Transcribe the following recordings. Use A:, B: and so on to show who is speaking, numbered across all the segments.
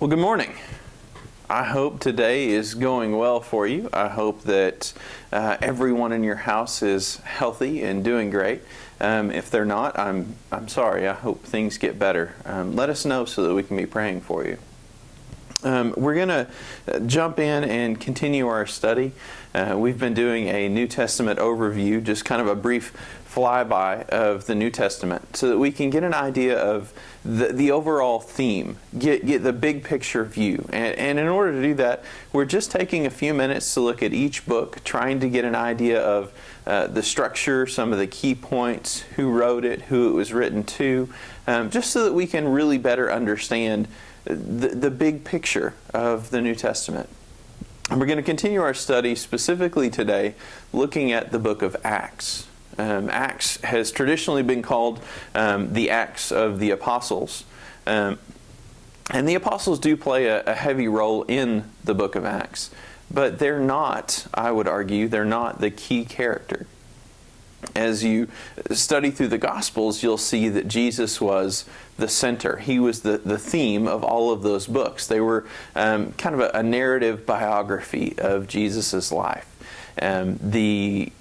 A: Well, good morning. I hope today is going well for you. I hope that everyone in your house is healthy and doing great. If they're not, I'm sorry. I hope things get better. Let us know so that we can be praying for you. We're going to jump in and continue our study. We've been doing a New Testament overview, just kind of a brief flyby of the New Testament, so that we can get an idea of the overall theme, get the big picture view. And in order to do that, we're just taking a few minutes to look at each book, trying to get an idea of the structure, some of the key points, who wrote it, who it was written to, just so that we can really better understand the big picture of the New Testament. And we're going to continue our study specifically today looking at the book of Acts. Acts has traditionally been called the Acts of the Apostles. And the Apostles do play a heavy role in the book of Acts. But they're not, I would argue, they're not the key character. As you study through the Gospels, you'll see that Jesus was the center. He was the theme of all of those books. They were kind of a narrative biography of Jesus' life. The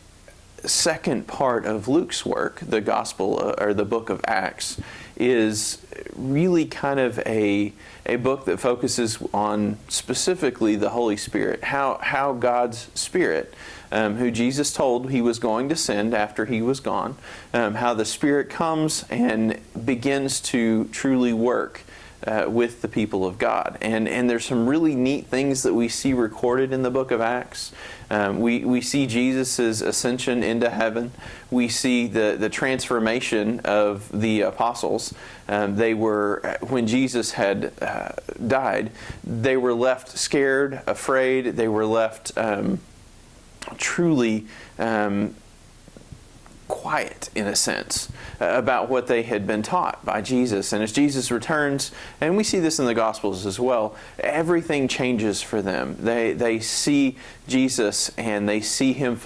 A: second part of Luke's work, the Gospel or the book of Acts, is really kind of a book that focuses on specifically the Holy Spirit, how God's Spirit, who Jesus told He was going to send after He was gone, how the Spirit comes and begins to truly work with the people of God. And there's some really neat things that we see recorded in the book of Acts. We see Jesus' ascension into heaven. We see the transformation of the apostles. They were, when Jesus had died, they were left scared, afraid. They were left truly quiet, in a sense, about what they had been taught by Jesus. And as Jesus returns, and we see this in the Gospels as well, everything changes for them. They see Jesus and they see Him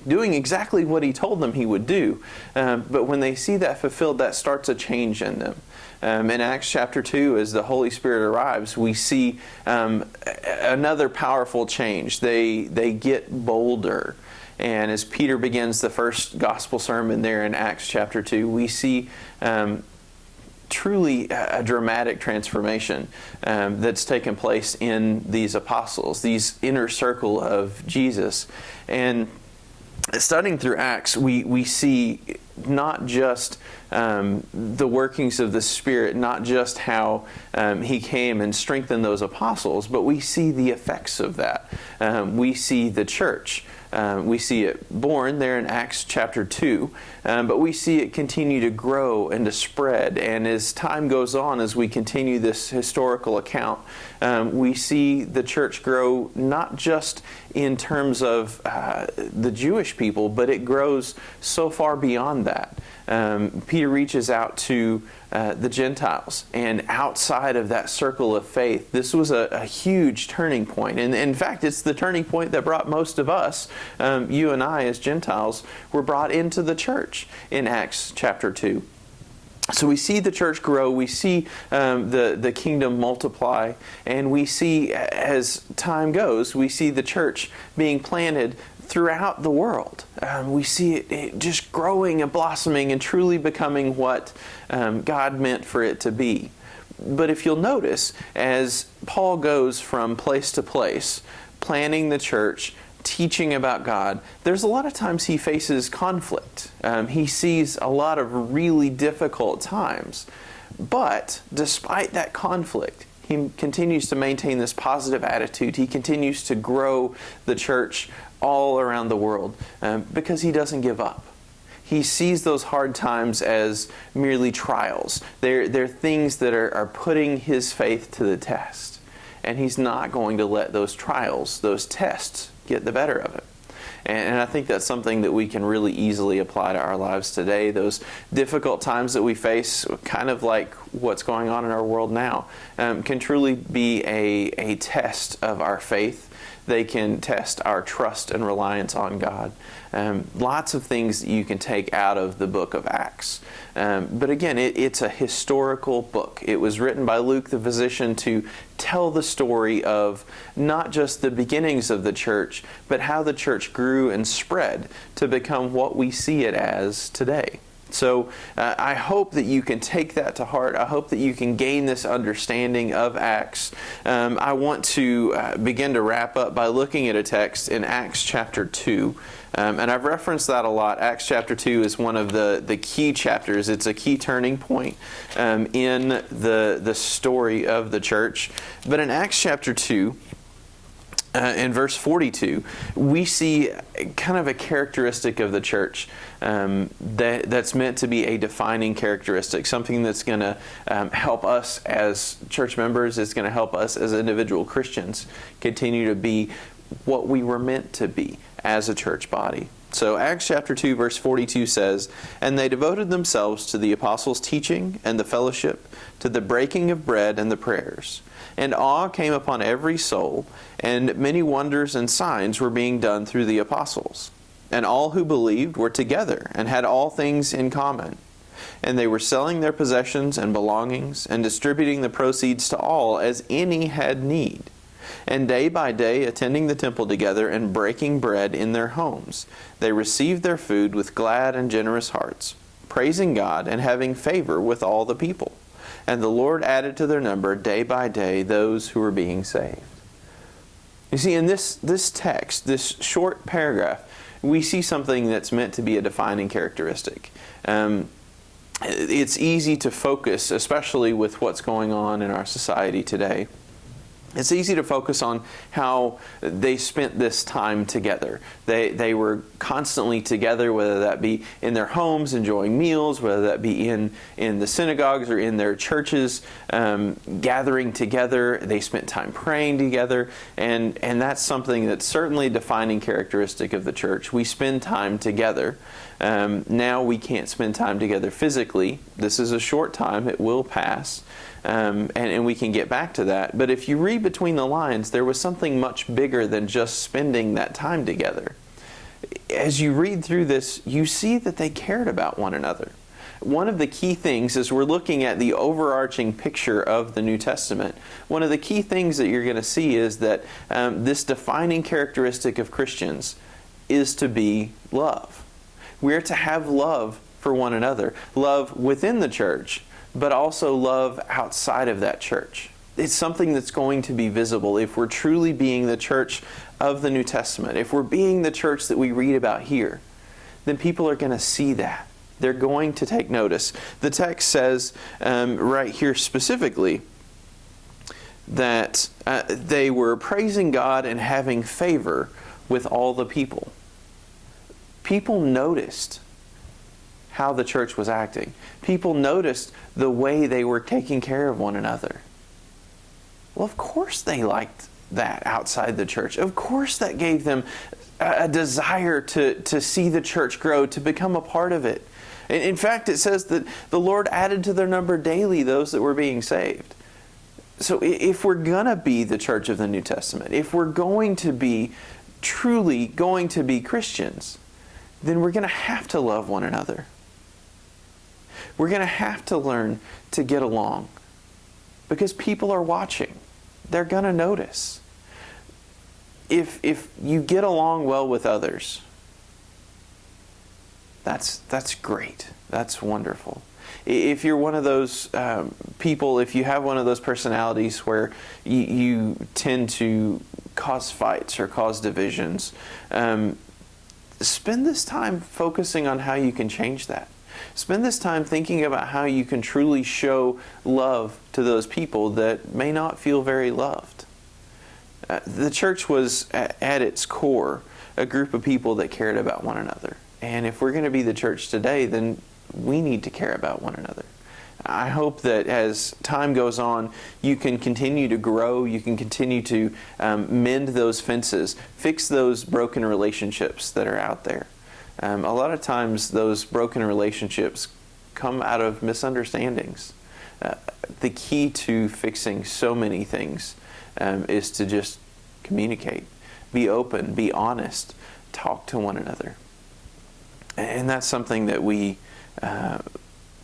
A: doing exactly what He told them He would do. But when they see that fulfilled, that starts a change in them. In Acts chapter 2, as the Holy Spirit arrives, we see another powerful change. They get bolder. And as Peter begins the first gospel sermon there in Acts chapter 2, we see truly a dramatic transformation that's taken place in these apostles, these inner circle of Jesus. And studying through Acts, we see not just the workings of the Spirit, not just how He came and strengthened those apostles, but we see the effects of that. We see the church. We see it born there in Acts chapter 2, but we see it continue to grow and to spread. And as time goes on, as we continue this historical account, we see the church grow not just in terms of the Jewish people, but it grows so far beyond that. Peter reaches out to the Gentiles, and outside of that circle of faith, this was a huge turning point. And in fact, it's the turning point that brought most of us, you and I as Gentiles, were brought into the church in Acts chapter 2. So we see the church grow, we see the kingdom multiply, and we see, as time goes, we see the church being planted throughout the world. We see it just growing and blossoming and truly becoming what God meant for it to be. But if you'll notice, as Paul goes from place to place, planning the church, teaching about God, there's a lot of times he faces conflict. He sees a lot of really difficult times. But despite that conflict, he continues to maintain this positive attitude. He continues to grow the church all around the world because he doesn't give up. He sees those hard times as merely trials. They're things that are putting his faith to the test. And he's not going to let those trials, those tests, get the better of him. And I think that's something that we can really easily apply to our lives today. Those difficult times that we face, kind of like what's going on in our world now, can truly be a test of our faith. They can test our trust and reliance on God. Lots of things that you can take out of the book of Acts. But again, it's a historical book. It was written by Luke the physician to tell the story of not just the beginnings of the church, but how the church grew and spread to become what we see it as today. So I hope that you can take that to heart. I hope that you can gain this understanding of Acts. I want to begin to wrap up by looking at a text in Acts chapter 2. And I've referenced that a lot. Acts chapter 2 is one of the key chapters. It's a key turning point in the story of the church. But in Acts chapter 2, in verse 42, we see kind of a characteristic of the church that's meant to be a defining characteristic, something that's going to help us as church members, it's going to help us as individual Christians continue to be what we were meant to be as a church body. So Acts chapter 2 verse 42 says, "And they devoted themselves to the apostles' teaching and the fellowship, to the breaking of bread and the prayers. And awe came upon every soul, and many wonders and signs were being done through the apostles. And all who believed were together and had all things in common. And they were selling their possessions and belongings and distributing the proceeds to all as any had need. And day by day, attending the temple together and breaking bread in their homes, they received their food with glad and generous hearts, praising God and having favor with all the people. And the Lord added to their number day by day those who were being saved." You see, in this text, this short paragraph, we see something that's meant to be a defining characteristic. It's easy to focus, especially with what's going on in our society today. It's easy to focus on how they spent this time together. They were constantly together, whether that be in their homes enjoying meals, whether that be in the synagogues or in their churches, gathering together. They spent time praying together, and that's something that's certainly a defining characteristic of the church. We spend time together. Now we can't spend time together physically. This is a short time. It will pass. And we can get back to that. But if you read between the lines, there was something much bigger than just spending that time together. As you read through this, you see that they cared about one another. One of the key things, as we're looking at the overarching picture of the New Testament, one of the key things that you're going to see is that this defining characteristic of Christians is to be love. We're to have love for one another, love within the church, but also love outside of that church. It's something that's going to be visible if we're truly being the church of the New Testament. If we're being the church that we read about here, then people are going to see that. They're going to take notice. The text says right here specifically that they were praising God and having favor with all the people. People noticed how the church was acting. People noticed the way they were taking care of one another. Well, of course they liked that outside the church. Of course that gave them a desire to see the church grow, to become a part of it. In fact, it says that the Lord added to their number daily those that were being saved. So if we're going to be the church of the New Testament, if we're going to be truly going to be Christians, then we're going to have to love one another. We're going to have to learn to get along because people are watching. They're going to notice. If you get along well with others, that's great. That's wonderful. If you're one of those people, if you have one of those personalities where you tend to cause fights or cause divisions, spend this time focusing on how you can change that. Spend this time thinking about how you can truly show love to those people that may not feel very loved. The church was, at its core, a group of people that cared about one another. And if we're going to be the church today, then we need to care about one another. I hope that as time goes on, you can continue to grow, you can continue to mend those fences, fix those broken relationships that are out there. A lot of times those broken relationships come out of misunderstandings. The key to fixing so many things is to just communicate. be open, be honest, talk to one another. And that's something that we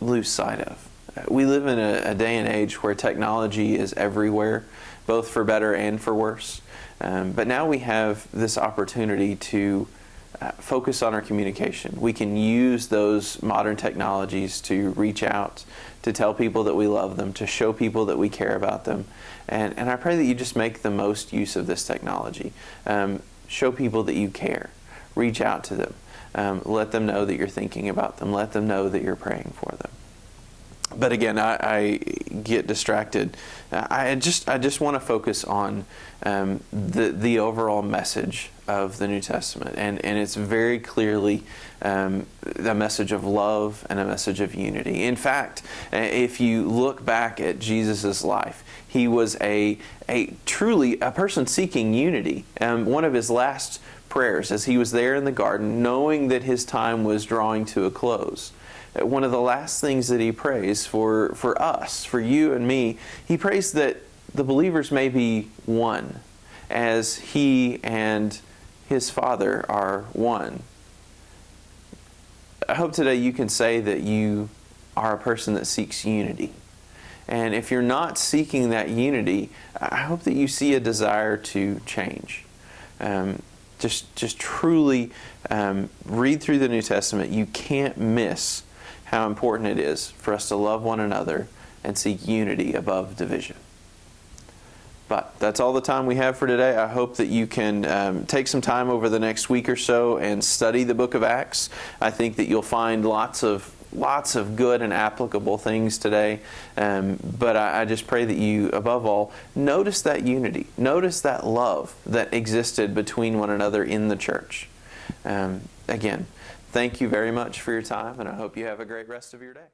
A: lose sight of. We live in a day and age where technology is everywhere, both for better and for worse. But now we have this opportunity to focus on our communication. We can use those modern technologies to reach out, to tell people that we love them, to show people that we care about them. And I pray that you just make the most use of this technology. Show people that you care. Reach out to them. Let them know that you're thinking about them. Let them know that you're praying for them. But again, I get distracted. I just want to focus on the overall message of the New Testament, and it's very clearly a message of love and a message of unity. In fact, if you look back at Jesus' life, he was a truly a person seeking unity. One of his last prayers, as he was there in the garden, knowing that his time was drawing to a close, one of the last things that he prays for us, for you and me, he prays that the believers may be one, as he and his Father are one. I hope today you can say that you are a person that seeks unity. And if you're not seeking that unity, I hope that you see a desire to change. Just truly read through the New Testament. You can't miss how important it is for us to love one another and seek unity above division. But that's all the time we have for today. I hope that you can take some time over the next week or so and study the book of Acts. I think that you'll find lots of good and applicable things today. But I just pray that you, above all, notice that unity. Notice that love that existed between one another in the church. Again, thank you very much for your time, and I hope you have a great rest of your day.